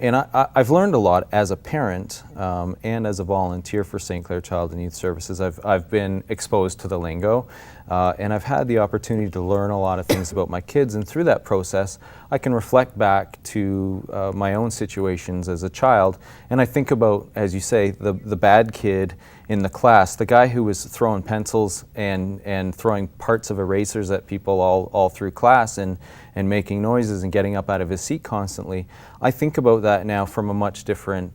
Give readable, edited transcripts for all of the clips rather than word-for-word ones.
And I've learned a lot as a parent and as a volunteer for St. Clair Child and Youth Services. I've been exposed to the lingo and I've had the opportunity to learn a lot of things about my kids, and through that process I can reflect back to my own situations as a child, and I think about, as you say, the bad kid in the class, the guy who was throwing pencils and throwing parts of erasers at people all through class and making noises and getting up out of his seat constantly. I think about that now from a much different,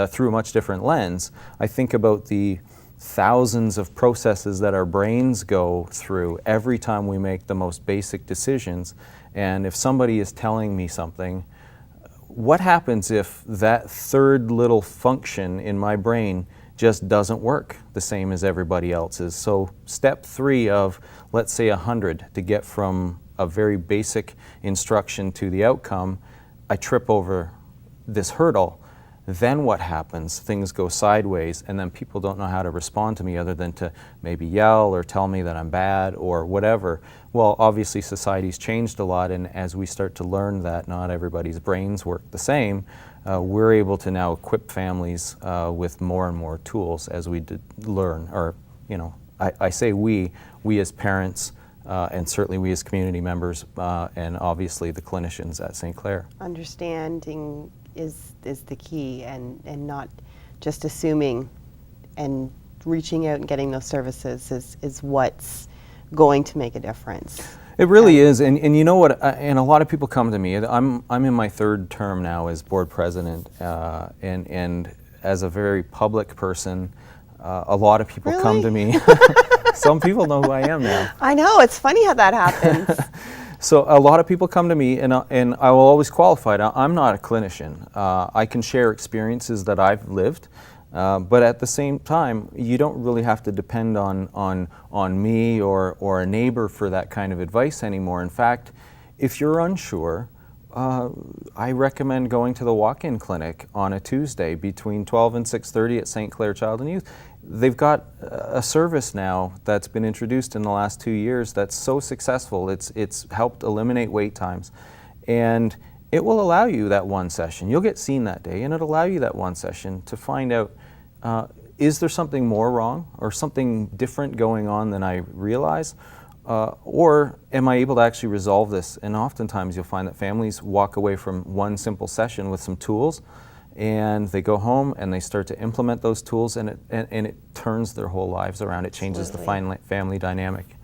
through a much different lens. I think about the thousands of processes that our brains go through every time we make the most basic decisions. And if somebody is telling me something, what happens if that third little function in my brain just doesn't work the same as everybody else's? So step 3 of, let's say, 100 to get from a very basic instruction to the outcome, I trip over this hurdle. Then what happens? Things go sideways, and then people don't know how to respond to me other than to maybe yell or tell me that I'm bad or whatever. Well, obviously society's changed a lot, and as we start to learn that not everybody's brains work the same, we're able to now equip families with more and more tools as we learn. Or, you know, I say we as parents, and certainly we as community members, and obviously the clinicians at St. Clair. Understanding is the key, and not just assuming, and reaching out and getting those services is what's going to make a difference. It really is, and you know what? And a lot of people come to me. I'm in my 3rd term now as board president, and as a very public person, a lot of people come to me. Some people know who I am now. I know, it's funny how that happens. So a lot of people come to me, and I will always qualify it. I'm not a clinician. I can share experiences that I've lived, but at the same time, you don't really have to depend on me or a neighbor for that kind of advice anymore. In fact, if you're unsure, I recommend going to the walk-in clinic on a Tuesday between 12 and 6:30 at St. Clair Child and Youth. They've got a service now that's been introduced in the last 2 years that's so successful. It's helped eliminate wait times, and it will allow you that one session. You'll get seen that day, and it'll allow you that one session to find out, is there something more wrong or something different going on than I realize? Or am I able to actually resolve this? And oftentimes you'll find that families walk away from one simple session with some tools, and they go home and they start to implement those tools, and it turns their whole lives around. It changes the family dynamic.